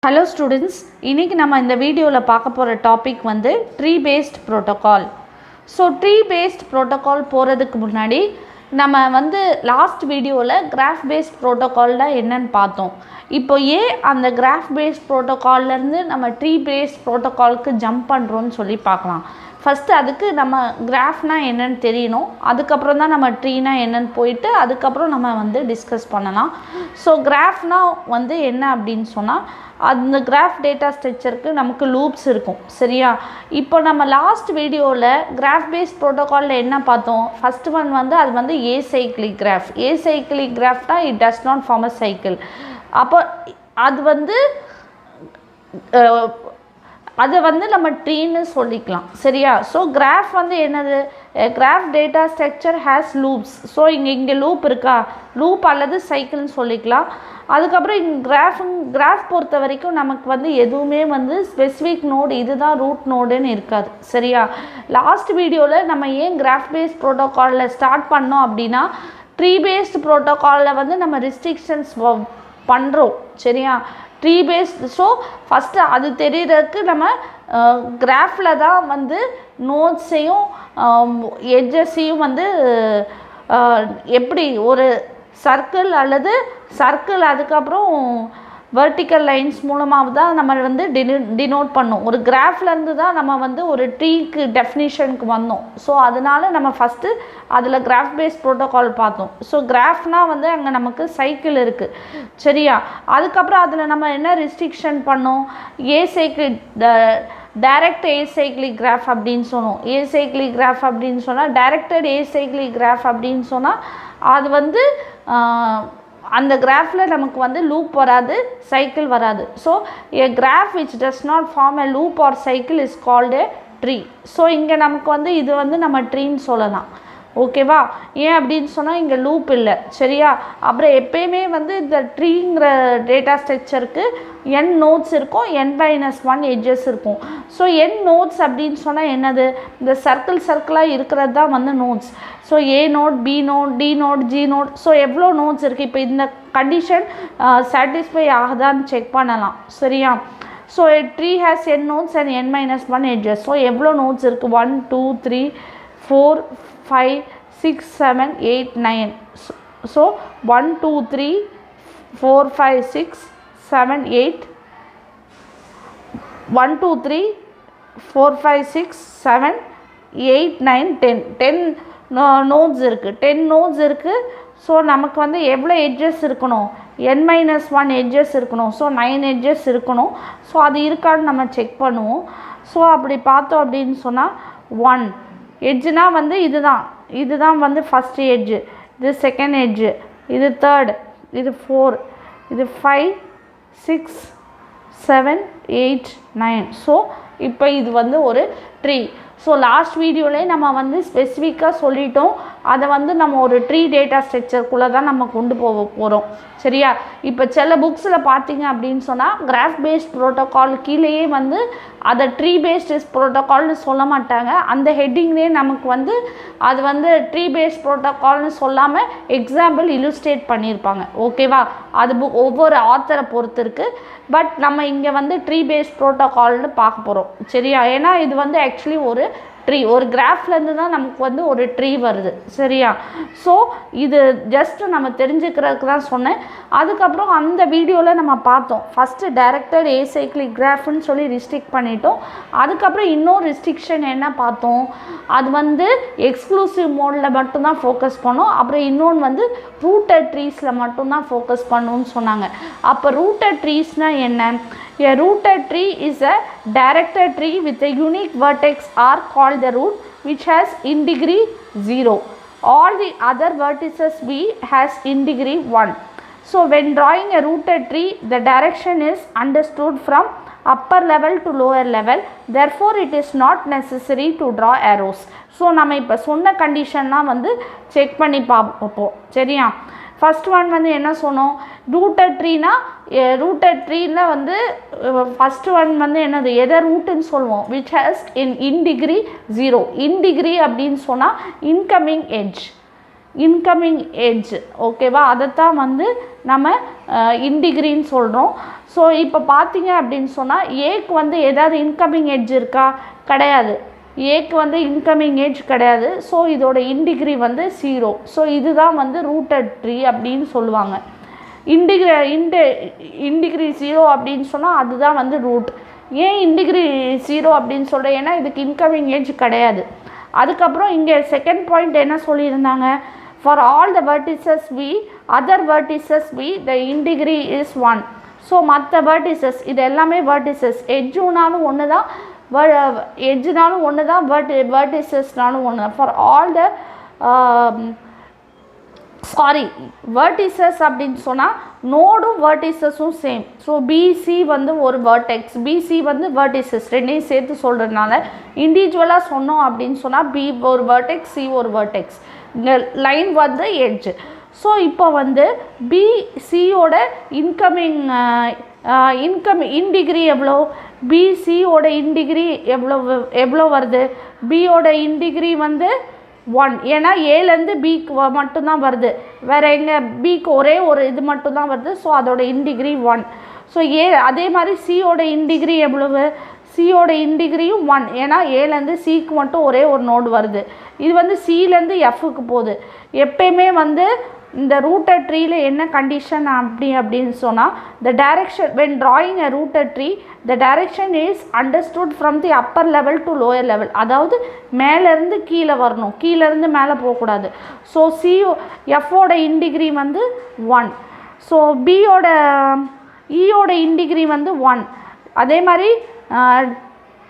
Hello students, இன்னைக்கு நம்ம இந்த வீடியோல பார்க்க போற டாபிக் வந்து tree based protocol. So tree based protocol போறதுக்கு முன்னாடி நம்ம வந்து லாஸ்ட் வீடியோல graph based protocolல என்னன்னு பார்த்தோம். இப்போ அந்த graph based protocolல இருந்து நம்ம tree based protocolக்கு ஜம்ப் பண்றோம்னு சொல்லி பார்க்கலாம். ஃபர்ஸ்ட் அதுக்கு நம்ம கிராஃப்னா என்னன்னு தெரியணும். அதுக்கப்புறம் தான் நம்ம ட்ரீனா என்னன்னு போயிட்டு அதுக்கப்புறம் நம்ம வந்து டிஸ்கஸ் பண்ணலாம். ஸோ கிராஃப்னா வந்து என்ன அப்படின்னு சொன்னால் அந்த கிராஃப் டேட்டா ஸ்ட்ரக்சருக்கு நமக்கு லூப்ஸ் இருக்கும். சரியா? இப்போ நம்ம லாஸ்ட் வீடியோவில் கிராஃப் பேஸ்ட் ப்ரோட்டோகாலில் என்ன பார்த்தோம்? ஃபர்ஸ்ட் ஒன் வந்து அது வந்து ஏசைக்ளிக் கிராஃப். ஏசைக்ளிக் கிராஃப்னா it does not form a cycle. அப்போ அது வந்து அதை வந்து நம்ம ட்ரீன்னு சொல்லிக்கலாம். சரியா? ஸோ கிராஃப் வந்து என்னது? Graph data structure has loops. So இங்கே லூப் இருக்கா? லூப் அல்லது சைக்கிள்னு சொல்லிக்கலாம். அதுக்கப்புறம் இங்கே கிராஃப் பொறுத்த வரைக்கும் நமக்கு வந்து எதுவுமே வந்து ஸ்பெசிஃபிக் நோடு இதுதான் ரூட் நோடுன்னு இருக்காது. சரியா? லாஸ்ட் வீடியோவில் நம்ம ஏன் கிராஃப் பேஸ்ட் ப்ரோட்டோகாலில் ஸ்டார்ட் பண்ணோம் அப்படின்னா ட்ரீ பேஸ்ட் ப்ரோட்டோகாலில் வந்து நம்ம ரெஸ்ட்ரிக்ஷன்ஸ் பண்ணுறோம். சரியா? Tree paste. ஸோ ஃபஸ்ட்டு அது தெரியறதுக்கு நம்ம கிராஃபில் தான் வந்து நோட்ஸையும் எட்ஜஸையும் வந்து எப்படி ஒரு சர்க்கிள் அல்லது சர்க்கிள் அதுக்கப்புறம் வெர்டிக்கல் லைன்ஸ் மூலமாக தான் நம்ம வந்து டினோட் பண்ணோம். ஒரு கிராஃப்லேருந்து தான் நம்ம வந்து ஒரு ட்ரீக்கு டெஃபினிஷனுக்கு வந்தோம். ஸோ அதனால நம்ம ஃபஸ்ட்டு அதில் கிராஃப் பேஸ்ட் ப்ரோட்டோகால் பார்த்தோம். ஸோ கிராஃப்னால் வந்து அங்கே நமக்கு சைக்கிள் இருக்குது. சரியா? அதுக்கப்புறம் அதில் நம்ம என்ன ரெஸ்ட்ரிக்ஷன் பண்ணோம்? ஏசைக்கிள் டைரக்ட் ஏசைக்ளிக் கிராஃப் அப்படின்னு சொன்னோம். ஏசைக்ளிக் கிராஃப் அப்படின்னு சொன்னால் டைரக்டட் ஏசைக்ளிக் கிராஃப் அப்படின்னு சொன்னால் அது வந்து அந்த கிராஃபில் நமக்கு வந்து லூப் வராது, சைக்கிள் வராது. So a graph which does not form a loop or cycle is called a tree. So இங்கே நமக்கு வந்து இது வந்து நம்ம ட்ரீன்னு சொல்லலாம். ஓகேவா? ஏன் அப்படின்னு சொன்னால் இங்கே லூப் இல்லை. சரியா? அப்புறம் எப்பயுமே வந்து இந்த ட்ரீங்கிற டேட்டா ஸ்ட்ரக்சருக்கு n நோட்ஸ் இருக்கும், n-1 எட்ஜஸ் இருக்கும். ஸோ n நோட்ஸ் அப்படின்னு சொன்னால் என்னது? இந்த சர்க்கிளாக இருக்கிறது தான் வந்து nodes. So A node, B node, D node, G node. So எவ்வளோ நோட்ஸ் இருக்குது? இப்போ இந்த கண்டிஷன் சாட்டிஸ்ஃபை ஆகுதான்னு செக் பண்ணலாம். சரியா? So tree has n nodes and n-1 edges. So எவ்வளோ நோட்ஸ் இருக்குது? 1 2 3 4 5 6 7 8 9. ஸோ 1 2 3 4 5 6 7 8 1 2 3 4 5 6 7 8 9 10 நோட்ஸ் இருக்குது. 10 நோட்ஸ் இருக்குது. ஸோ நமக்கு வந்து எவ்வளோ எட்ஜஸ் இருக்கணும்? n-1 எட்ஜஸ் இருக்கணும். ஸோ 9 எட்ஜஸ் இருக்கணும். ஸோ அது இருக்கான்னு நம்ம செக் பண்ணுவோம். ஸோ அப்படி பார்த்தோம் அப்படின்னு சொன்னால் 1 எட்ஜுனா வந்து இதுதான் வந்து ஃபஸ்ட்டு எட்ஜு, இது செகண்ட் எட்ஜு, இது தேர்டு, இது 4, இது 5 6 7 8 9. ஸோ இப்போ இது வந்து ஒரு ட்ரீ. ஸோ லாஸ்ட் வீடியோவிலே நம்ம வந்து ஸ்பெசிஃபிக்காக சொல்லிட்டோம். அதை வந்து நம்ம ஒரு ட்ரீ டேட்டா ஸ்ட்ரக்சருக்குள்ளே தான் நம்ம கொண்டு போக போகிறோம். சரியா? இப்போ சில புக்ஸில் பார்த்தீங்க அப்படின்னு சொன்னால் கிராஃப் பேஸ்ட் ப்ரோட்டோகால் கீழேயே வந்து அதை ட்ரீ பேஸ்ட் ப்ரோட்டோகால்னு சொல்ல மாட்டாங்க. அந்த ஹெட்டிங்லேயே நமக்கு வந்து அது வந்து ட்ரீ பேஸ்ட் ப்ரோட்டோகால்னு சொல்லாமல் எக்ஸாம்பிள் இலுஸ்ட்ரேட் பண்ணியிருப்பாங்க. ஓகேவா? அது ஒவ்வொரு ஆத்தரை பொறுத்து இருக்குது. பட் நம்ம இங்கே வந்து ட்ரீ பேஸ்ட் ப்ரோட்டோகால்னு பார்க்க போகிறோம். சரியா? ஏன்னா இது வந்து ஆக்சுவலி ஒரு ட்ரீ, ஒரு கிராஃப்லேருந்து தான் நமக்கு வந்து ஒரு ட்ரீ வருது. சரியா? ஸோ இது ஜஸ்ட்டு நம்ம தெரிஞ்சுக்கிறதுக்கு தான் சொன்னேன். அதுக்கப்புறம் அந்த வீடியோவில் நம்ம பார்த்தோம் ஃபஸ்ட்டு டைரக்டட் ஏசைக்ளிக் கிராஃப்னு சொல்லி ரிஸ்ட்ரிக்ட் பண்ணிட்டோம். அதுக்கப்புறம் இன்னொரு ரெஸ்ட்ரிக்ஷன் என்ன பார்த்தோம்? அது வந்து எக்ஸ்க்ளூசிவ் மோடில் மட்டும்தான் ஃபோக்கஸ் பண்ணோம். அப்புறம் இன்னொன்று வந்து ரூட்டட் ட்ரீஸில் மட்டும்தான் ஃபோக்கஸ் பண்ணணும்னு சொன்னாங்க. அப்போ ரூட்டட் ட்ரீஸ்னால் என்ன? A rooted tree is a directed tree with a unique vertex are called the root, which has in degree 0. All the other vertices V has in degree 1. So when drawing a rooted tree, the direction is understood from upper level to lower level. Therefore, it is not necessary to draw arrows. So நம்ம இப்போ சொன்ன கண்டிஷன்லாம் வந்து check பண்ணி பார்ப்போம். சரியா? First one வந்து என்ன சொன்னோம்? ரூட்டட் ட்ரீனா ரூட்டட் ட்ரீல வந்து ஃபஸ்ட்டு ஒன் வந்து என்னது? எதை ரூட்டுன்னு சொல்லுவோம்? Which has in degree 0. In degree அப்படின்னு சொன்னால் இன்கமிங் எட்ஜ். Incoming edge. ஓகேவா, அதைத்தான் வந்து நம்ம இன்டிகிரின்னு சொல்கிறோம். ஸோ இப்போ பார்த்தீங்க அப்படின்னு சொன்னால் ஏக்கு வந்து ஏதாவது இன்கமிங் எட்ஜ் இருக்கா? கிடையாது. ஏக்கு வந்து இன்கமிங் எட்ஜ் கிடையாது. ஸோ இதோட இன்டிகிரி வந்து 0. ஸோ இதுதான் வந்து ரூட்டட் ட்ரீ அப்படின்னு சொல்லுவாங்க. இன்டிகிரி 0 அப்படின்னு சொன்னால் அதுதான் வந்து ரூட். ஏன் இன்டிகிரி 0 அப்படின்னு சொல்கிறேன்? ஏன்னா இதுக்கு இன்கமிங் எட்ஜ் கிடையாது. அதுக்கப்புறம் இங்கே செகண்ட் பாயிண்ட் என்ன சொல்லியிருந்தாங்க? For all the vertices V, other vertices V, the integrity is 1. So மற்ற vertices இது எல்லாமே vertices. எட்ஜுனாலும் ஒன்று தான், எட்ஜுனாலும் ஒன்று தான், verticesனாலும் ஒன்று தான். ஃபார் ஆல் த vertices அப்படின்னு சொன்னால் நோடும் verticesஸும் சேம். ஸோ பிசி வந்து ஒரு வெர்டெக்ஸ், பிசி வந்து vertices ரெண்டையும் சேர்த்து சொல்கிறதுனால இண்டிவிஜுவலாக சொன்னோம் அப்படின்னு சொன்னால் பி ஒரு வெர்டெக்ஸ், சி ஒரு வெர்டெக்ஸ், இங்கே லைன் வந்து எட்ஜ். ஸோ இப்போ வந்து பிசியோட இன்டிகிரி எவ்வளோ? பிசியோட இன்டிகிரி எவ்வளோ வருது? பியோட இன்டிகிரி வந்து 1. ஏன்னா ஏலேருந்து பிக்கு மட்டும்தான் வருது, வேறு எங்கே பிக்கு ஒரே ஒரு இது மட்டும்தான் வருது. ஸோ அதோட இன்டிகிரி 1. ஸோ அதே மாதிரி சியோட இன்டிகிரி எவ்வளவு? சியோட இன்டிகிரியும் 1. ஏன்னா ஏலேருந்து சிக்கு மட்டும் ஒரே ஒரு நோடு வருது. இது வந்து சிலேருந்து எஃப்க்கு போகுது. எப்பயுமே வந்து இந்த ரூட்டட் ட்ரீல என்ன கண்டிஷன் அப்படின்னு சொன்னால், the direction when drawing a rooted tree, the direction is understood from the upper level to lower level. அதாவது மேலேருந்து கீழே வரணும், கீழேருந்து மேலே போகக்கூடாது. ஸோ எஃபோட இன்டிகிரி வந்து 1. ஸோ இயோட இன்டிகிரி வந்து 1. அதே மாதிரி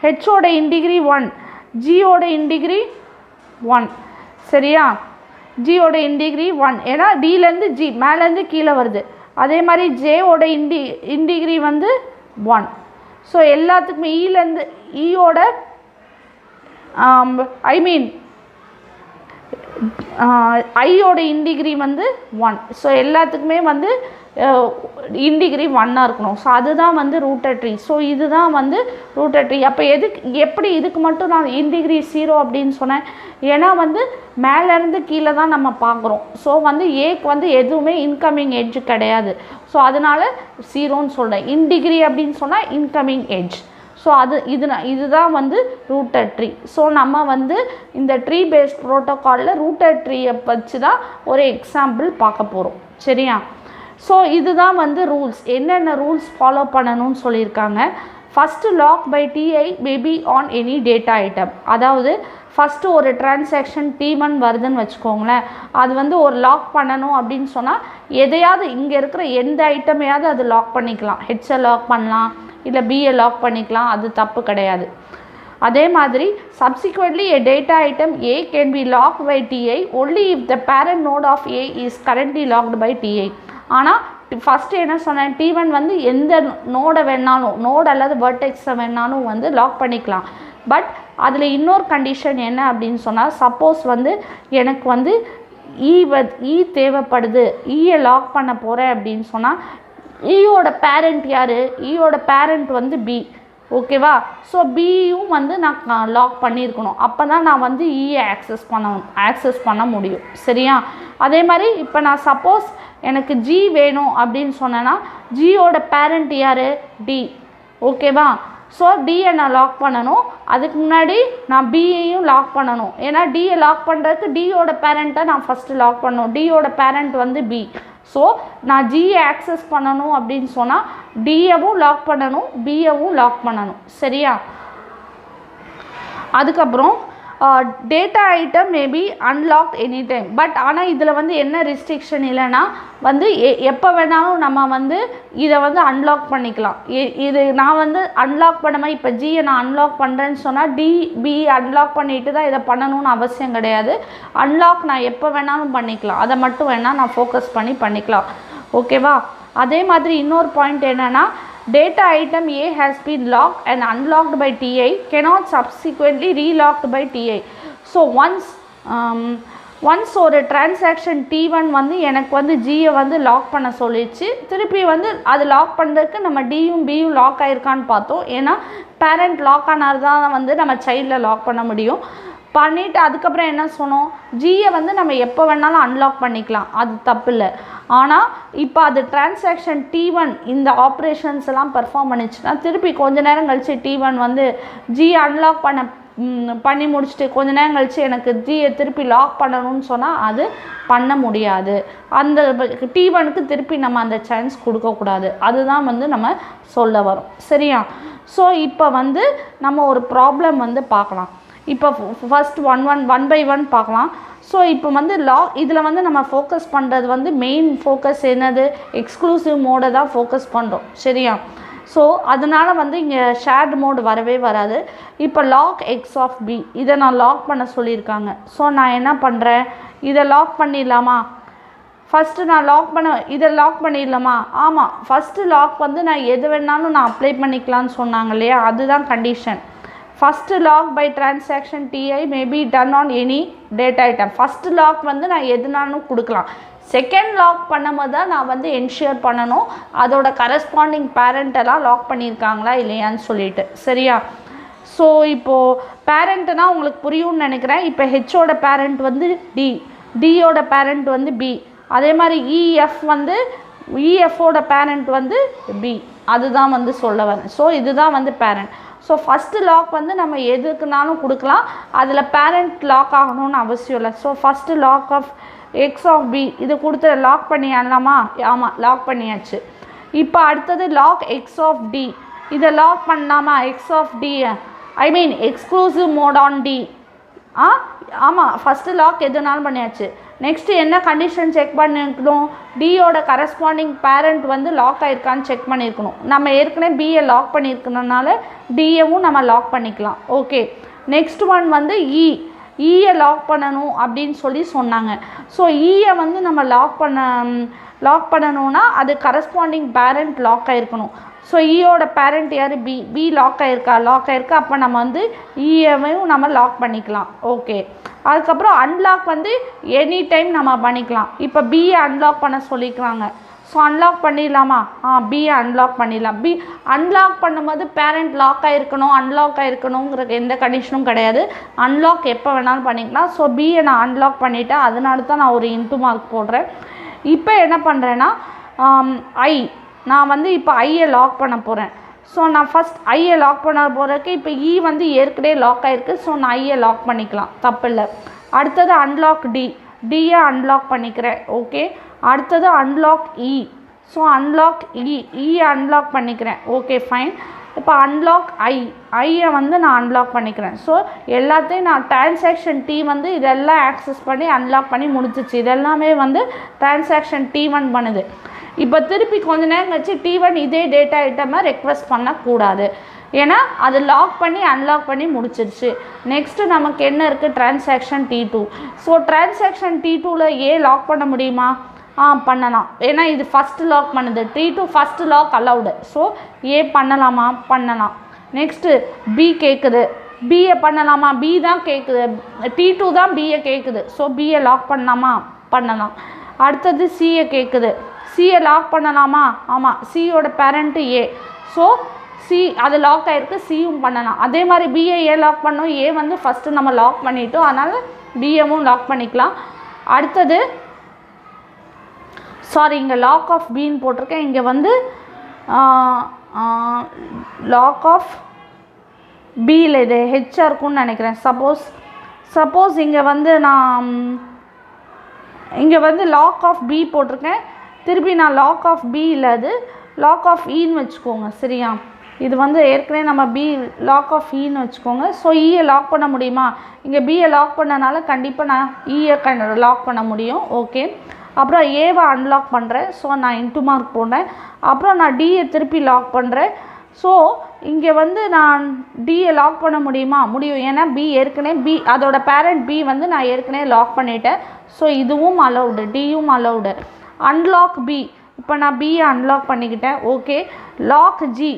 ஹெச்சோட இன்டிகிரி 1, ஜியோட இன்டிகிரி 1. சரியா? ஜியோட இன்டிகிரி 1. ஏன்னா டிலேருந்து ஜி மேலேருந்து கீழே வருது. அதே மாதிரி ஜேவோட இன்டிகிரி வந்து 1. ஸோ எல்லாத்துக்குமே இலேருந்து இயோட ஐயோட இன்டிகிரி வந்து 1. ஸோ எல்லாத்துக்குமே வந்து இன்டிகிரி 1ஆக இருக்கணும். ஸோ அதுதான் வந்து ரூட்டட் ட்ரீ. ஸோ இதுதான் வந்து ரூட்டட் ட்ரீ. அப்போ எப்படி இதுக்கு மட்டும் நான் இன்டிகிரி 0 அப்படின்னு சொன்னேன்? ஏன்னா வந்து மேலேருந்து கீழே தான் நம்ம பார்க்குறோம். ஸோ வந்து ஏக்கு வந்து எதுவுமே இன்கமிங் எட்ஜ் கிடையாது. ஸோ அதனால் 0ன்னு சொல்கிறேன். இன்டிகிரி அப்படின்னு சொன்னால் இன்கமிங் எட்ஜ். ஸோ இதுதான் வந்து ரூட்டட் ட்ரீ. ஸோ நம்ம வந்து இந்த ட்ரீ பேஸ்ட் ப்ரோட்டோக்காலில் ரூட்டட் ட்ரீயை வச்சு தான் ஒரு எக்ஸாம்பிள் பார்க்க போகிறோம். சரியா? ஸோ இதுதான் வந்து ரூல்ஸ். என்னென்ன ரூல்ஸ் ஃபாலோ பண்ணணும்னு சொல்லியிருக்காங்க. First lock by TI maybe on any data item. அதாவது ஃபஸ்ட்டு ஒரு டிரான்சாக்ஷன் T1 வருதுன்னு வச்சுக்கோங்களேன். அது வந்து ஒரு லாக் பண்ணணும் அப்படின்னு சொன்னால் எதையாவது இங்கே இருக்கிற எந்த ஐட்டமையாவது அது லாக் பண்ணிக்கலாம். ஹெச்ஐ லாக் பண்ணலாம், இல்லை பிஏ லாக் பண்ணிக்கலாம். அது தப்பு கிடையாது. அதே மாதிரி subsequently a data item A can be locked by TI only if the parent node of A is currently locked by TI. ஆனால் ஃபஸ்ட்டு என்ன சொன்னேன்? T1 வந்து எந்த நோடை வேணாலும், நோடு அல்லது வெர்டெக்ஸை வேணாலும் வந்து லாக் பண்ணிக்கலாம். பட் அதில் இன்னொரு கண்டிஷன் என்ன அப்படின்னு சொன்னால், சப்போஸ் வந்து எனக்கு வந்து இ தேவைப்படுது, ஈயை லாக் பண்ண போகிறேன் அப்படின்னு சொன்னால் ஈயோட பேரண்ட் யார்? ஈயோட பேரண்ட் வந்து பி. ஓகேவா? ஸோ பியும் வந்து நான் லாக் பண்ணியிருக்கணும். அப்போ தான் நான் வந்து இயை ஆக்சஸ் பண்ண முடியும். சரியா? அதே மாதிரி இப்போ நான் சப்போஸ் எனக்கு ஜி வேணும் அப்படின்னு சொன்னேன்னா ஜியோட பேரண்ட் யார்? டி. ஓகேவா? ஸோ டியை நான் லாக் பண்ணணும். அதுக்கு முன்னாடி நான் பியையும் லாக் பண்ணணும். ஏன்னா டியை லாக் பண்ணுறதுக்கு டியோட பேரண்ட்டை நான் ஃபஸ்ட்டு லாக் பண்ணணும். டியோட பேரண்ட் வந்து பி. ஸோ நான் ஜியை ஆக்சஸ் பண்ணணும் அப்படின்னு சொன்னால் டியவும் லாக் பண்ணணும், பியவும் லாக் பண்ணணும். சரியா? அதுக்கப்புறம் data item maybe unlock any time. But ஆனால் இதில் வந்து என்ன ரெஸ்ட்ரிக்ஷன் இல்லைன்னா வந்து எப்போ வேணாலும் நம்ம வந்து இதை வந்து அன்லாக் பண்ணிக்கலாம். இது நான் வந்து அன்லாக் பண்ணாமல் இப்போ ஜியை நான் அன்லாக் பண்ணுறேன்னு சொன்னால் பி அன்லாக் பண்ணிட்டு தான் இதை பண்ணணும்னு அவசியம் கிடையாது. அன்லாக் நான் எப்போ வேணாலும் பண்ணிக்கலாம். அதை மட்டும் வேணால் நான் ஃபோக்கஸ் பண்ணிக்கலாம். ஓகேவா? அதே மாதிரி இன்னொரு பாயிண்ட் என்னென்னா, data item A has been locked and unlocked by TI cannot subsequently relocked by TI. So once ஒரு transaction T1 வந்து எனக்கு வந்து Gயை வந்து லாக் பண்ண சொல்லிச்சு, திருப்பி வந்து அது லாக் பண்ணுறதுக்கு நம்ம டியும் பியும் லாக் ஆகிருக்கான்னு பார்த்தோம். ஏன்னா பேரண்ட் லாக் ஆனால் தான் வந்து நம்ம சைல்டில் லாக் பண்ண முடியும். பண்ணிவிட்டு அதுக்கப்புறம் என்ன சொன்னோம், ஜியை வந்து நம்ம எப்போ வேணாலும் அன்லாக் பண்ணிக்கலாம், அது தப்பு இல்லை. ஆனால் இப்போ அது டிரான்சாக்ஷன் T1 இந்த ஆப்ரேஷன்ஸ் எல்லாம் பெர்ஃபார்ம் பண்ணிச்சுன்னா திருப்பி கொஞ்ச நேரம் கழித்து T1 வந்து ஜியை அன்லாக் பண்ணி முடிச்சுட்டு கொஞ்ச நேரம் கழித்து எனக்கு ஜியை திருப்பி லாக் பண்ணணும்னு சொன்னால் அது பண்ண முடியாது. அந்த T1க்கு திருப்பி நம்ம அந்த சான்ஸ் கொடுக்கக்கூடாது. அதுதான் வந்து நம்ம சொல்ல வரோம். சரியா? ஸோ இப்போ வந்து நம்ம ஒரு ப்ராப்ளம் வந்து பார்க்கலாம். இப்போ ஃபர்ஸ்ட் ஒன் பை ஒன் பார்க்கலாம். ஸோ இப்போ வந்து இதில் வந்து நம்ம ஃபோக்கஸ் பண்ணுறது வந்து மெயின் ஃபோக்கஸ் என்னது, எக்ஸ்க்ளூசிவ் மோடை தான் ஃபோக்கஸ் பண்ணுறோம். சரியா? ஸோ அதனால் வந்து இங்கே ஷேர்டு மோடு வரவே வராது. இப்போ லாக் எக்ஸ் ஆஃப் பி இதை நான் லாக் பண்ண சொல்லியிருக்காங்க. ஸோ நான் என்ன பண்ணுறேன், இதை லாக் பண்ணிடலாமா? ஃபஸ்ட்டு நான் இதை லாக் பண்ணிடலாமா? ஆமாம், ஃபஸ்ட்டு லாக் வந்து நான் எது வேணாலும் நான் அப்ளை பண்ணிக்கலான்னு சொன்னாங்க இல்லையா, அதுதான் condition. First lock by transaction TI may be done on any data item. First lock வந்து நான் எதுனாலும் கொடுக்கலாம். செகண்ட் லாக் பண்ணும்போது தான் நான் வந்து என்ஷூர் பண்ணணும் அதோட கரஸ்பாண்டிங் பேரண்ட்டெல்லாம் லாக் பண்ணியிருக்காங்களா இல்லையான்னு சொல்லிட்டு. சரியா? ஸோ இப்போது பேரண்ட்டுனா உங்களுக்கு புரியும்னு நினைக்கிறேன். இப்போ ஹெச்சோட பேரண்ட் வந்து டியோட பேரண்ட் வந்து பி, அதே மாதிரி இஎஃபோட பேரண்ட் வந்து பி, அதுதான் வந்து சொல்ல வரேன். ஸோ இதுதான் வந்து பேரண்ட். ஸோ ஃபஸ்ட்டு லாக் வந்து நம்ம எதுக்குனாலும் கொடுக்கலாம், அதில் பேரண்ட் லாக் ஆகணும்னு அவசியம் இல்லை. So first lock of X of B இது கொடுத்து லாக் பண்ணிடலாமா? ஆமாம், லாக் பண்ணியாச்சு. இப்போ அடுத்தது லாக் எக்ஸ் ஆஃப் டி இதை லாக் பண்ணலாமா? X of T exclusive mode on T. ஆமாம், ஃபஸ்ட்டு லாக் எதுனாலும் பண்ணியாச்சு. நெக்ஸ்ட்டு என்ன கண்டிஷன் செக் பண்ணியிருக்கணும், டியோட கரஸ்பாண்டிங் பேரண்ட் வந்து லாக் ஆகிருக்கான்னு செக் பண்ணியிருக்கணும். நம்ம ஏற்கனவே பியை லாக் பண்ணியிருக்கனால டியவும் நம்ம லாக் பண்ணிக்கலாம். ஓகே, நெக்ஸ்ட் ஒன் வந்து இயை லாக் பண்ணணும் அப்படின்னு சொல்லி சொன்னாங்க. ஸோ இயை வந்து நம்ம லாக் பண்ணணும்னா அது கரஸ்பாண்டிங் பேரண்ட் லாக் ஆகிருக்கணும். ஸோ இயோட பேரண்ட் யார்? பி லாக் ஆகிருக்கா. அப்போ நம்ம வந்து இயவையும் நம்ம லாக் பண்ணிக்கலாம். ஓகே, அதுக்கப்புறம் அன்லாக் வந்து எனி டைம் நம்ம பண்ணிக்கலாம். இப்போ பியை அன்லாக் பண்ண சொல்லிக்கிறாங்க. ஸோ அன்லாக் பண்ணிடலாமா? பியை அன்லாக் பண்ணிடலாம். அன்லாக் பண்ணும்போது பேரண்ட் லாக் ஆகிருக்கணுங்கிற எந்த கண்டிஷனும் கிடையாது. அன்லாக் எப்போ வேணாலும் பண்ணிக்கலாம். ஸோ பியை நான் அன்லாக் பண்ணிவிட்டேன், அதனால தான் நான் ஒரு இன்ட்டு மார்க் போடுறேன். இப்போ என்ன பண்ணுறேன்னா நான் வந்து இப்போ ஐயை லாக் பண்ண போகிறேன். ஸோ நான் ஃபஸ்ட் ஐயை லாக் பண்ண போகிறதுக்கு இப்போ வந்து ஏற்கனவே லாக் ஆகிருக்கு. ஸோ நான் ஐயை லாக் பண்ணிக்கலாம், தப்பு இல்லை. அடுத்தது அன்லாக் டியை அன்லாக் பண்ணிக்கிறேன். ஓகே, அடுத்தது அன்லாக் ஸோ அன்லாக் இயை அன்லாக் பண்ணிக்கிறேன். Okay, fine. இப்போ அன்லாக் ஐயை வந்து நான் அன்லாக் பண்ணிக்கிறேன். ஸோ எல்லாத்தையும் நான் டிரான்சாக்ஷன் T வந்து இதெல்லாம் ஆக்சஸ் பண்ணி அன்லாக் பண்ணி முடிச்சிச்சு. இதெல்லாமே வந்து டிரான்சாக்ஷன் T1 பண்ணுது. இப்போ திருப்பி கொஞ்ச நேரம் கழிச்சு T1 இதே டேட்டா ஐட்டமை ரெக்வஸ்ட் பண்ணக்கூடாது, ஏன்னா அது லாக் பண்ணி அன்லாக் பண்ணி முடிச்சிருச்சு. நெக்ஸ்ட்டு நமக்கு என்ன இருக்குது, டிரான்சாக்ஷன் T2. ஸோ டிரான்சாக்ஷன் T2வில் லாக் பண்ண முடியுமா? பண்ணலாம், ஏன்னா இது ஃபஸ்ட்டு லாக் பண்ணுது. T2 first lock allowed. So பண்ணலாமா? பண்ணலாம். நெக்ஸ்ட்டு பி கேட்குது, பியை பண்ணலாமா? பி தான் கேட்குது, T2 தான் பியை கேட்குது. ஸோ பியை லாக் பண்ணலாமா? பண்ணலாம். அடுத்தது சியை கேட்குது, சியை லாக் பண்ணலாமா? ஆமாம், சியோட பேரண்ட்டு ஸோ சி அது லாக் ஆகிருக்கு, சியும் பண்ணலாம். அதே மாதிரி பிஏ லாக் பண்ணோம், வந்து ஃபஸ்ட்டு நம்ம லாக் பண்ணிட்டோம், அதனால் பிஏவும் லாக் பண்ணிக்கலாம். அடுத்தது இங்கே லாக் ஆஃப் பின்னு போட்டிருக்கேன், இங்கே வந்து லாக் ஆஃப் பியில் இது ஹெச்ஆர் இருக்குன்னு நினைக்கிறேன். சப்போஸ் இங்கே வந்து நான் இங்கே வந்து லாக் ஆஃப் பி போட்டிருக்கேன், திருப்பி நான் லாக் ஆஃப் பி இல்லை, அது லாக் ஆஃப் ஈன்னு வச்சுக்கோங்க. சரியா? இது வந்து ஏற்கனவே நம்ம லாக் ஆஃப் ஈன்னு வச்சுக்கோங்க. ஸோ இயை லாக் பண்ண முடியுமா? இங்கே பியை லாக் பண்ணனால கண்டிப்பாக நான் இயை லாக் பண்ண முடியும். ஓகே, அப்புறம் ஏவை அன்லாக் பண்ணுறேன். ஸோ நான் இன்ட்டு மார்க் போடுறேன். அப்புறம் நான் டியை திருப்பி லாக் பண்ணுறேன். ஸோ இங்கே வந்து நான் டியை லாக் பண்ண முடியுமா? முடியும், ஏன்னா ஏற்கனவே அதோட பேரண்ட் பி வந்து நான் ஏற்கனவே லாக் பண்ணிட்டேன். ஸோ இதுவும் அலவுடு, டியும் அலவுடு. அன்லாக் பி, இப்போ நான் பியை அன்லாக் பண்ணிக்கிட்டேன். Okay, lock G.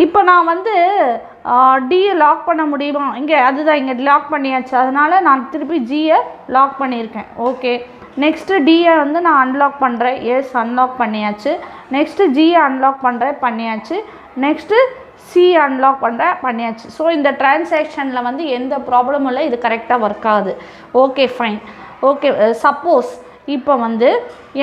இப்போ நான் வந்து டியை லாக் பண்ண முடியுமா? அதுதான் இங்கே லாக் பண்ணியாச்சு, அதனால் நான் திருப்பி ஜியை லாக் பண்ணியிருக்கேன். ஓகே, நெக்ஸ்ட்டு டியை வந்து நான் அன்லாக் பண்ணுறேன். அன்லாக் பண்ணியாச்சு. நெக்ஸ்ட்டு ஜியை அன்லாக் பண்ணியாச்சு. நெக்ஸ்ட்டு சி அன்லாக் பண்ணியாச்சு. ஸோ இந்த டிரான்சாக்ஷனில் வந்து எந்த ப்ராப்ளமும் இல்லை, இது கரெக்டாக ஒர்க் ஆகுது. Okay fine. ஓகே, சப்போஸ் இப்போ வந்து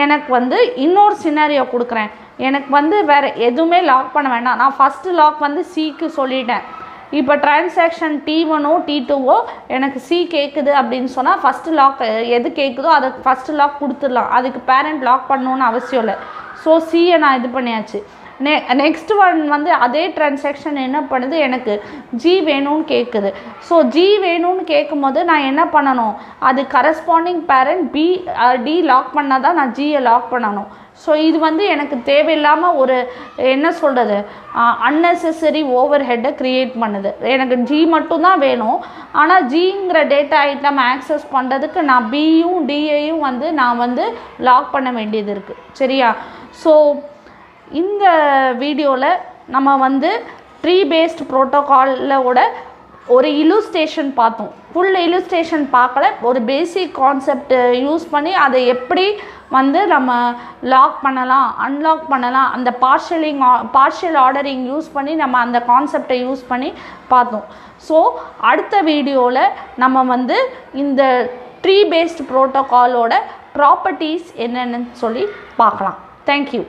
எனக்கு வந்து இன்னொரு சினாரியோ கொடுக்குறேன். எனக்கு வந்து வேறு எதுவுமே லாக் பண்ண வேண்டாம். நான் ஃபஸ்ட்டு லாக் வந்து சிக்கு சொல்லிட்டேன். இப்போ டிரான்சாக்ஷன் T1ஓ T2ஓ எனக்கு சி கேட்குது அப்படின்னு சொன்னால் ஃபஸ்ட்டு லாக் எது கேட்குதோ அதை ஃபஸ்ட்டு லாக் கொடுத்துடலாம். அதுக்கு பேரண்ட் லாக் பண்ணணுன்னு அவசியம் இல்லை. ஸோ சியை நான் இது பண்ணியாச்சு. நெக்ஸ்ட் ஒன் வந்து அதே டிரான்சாக்ஷன் என்ன பண்ணுது, எனக்கு ஜி வேணும்னு கேட்குது. ஸோ ஜி வேணும்னு கேட்கும்போது நான் என்ன பண்ணணும், அது கரஸ்பாண்டிங் பேரண்ட் டி லாக் பண்ணால் தான் நான் ஜியை லாக் பண்ணணும். ஸோ இது வந்து எனக்கு தேவையில்லாமல் ஒரு என்ன சொல்கிறது, அன்னெசரி ஓவர் ஹெட்டை க்ரியேட் பண்ணுது. எனக்கு ஜி மட்டும்தான் வேணும், ஆனால் ஜிங்கிற டேட்டா ஐட்டம் ஆக்சஸ் பண்ணுறதுக்கு நான் பியும் டியையும் வந்து நான் வந்து லாக் பண்ண வேண்டியது இருக்குது. சரியா? ஸோ இந்த வீடியோவில் நம்ம வந்து ட்ரீ பேஸ்ட் ப்ரோட்டோகாலோட ஒரு இல்லுஸ்ட்ரேஷன் பார்த்தோம். ஃபுல் இல்லுஸ்ட்ரேஷன் பார்க்கல, ஒரு பேசிக் கான்செப்ட் யூஸ் பண்ணி அதை எப்படி வந்து நம்ம லாக் பண்ணலாம், அன்லாக் பண்ணலாம், அந்த பார்ஷியல் ஆர்டரிங் யூஸ் பண்ணி நம்ம அந்த கான்செப்டை யூஸ் பண்ணி பார்த்தோம். ஸோ அடுத்த வீடியோவில் நம்ம வந்து இந்த ட்ரீ பேஸ்ட் ப்ரோட்டோகாலோட ப்ராப்பர்ட்டிஸ் என்னென்னு சொல்லி பார்க்கலாம். தேங்க்யூ.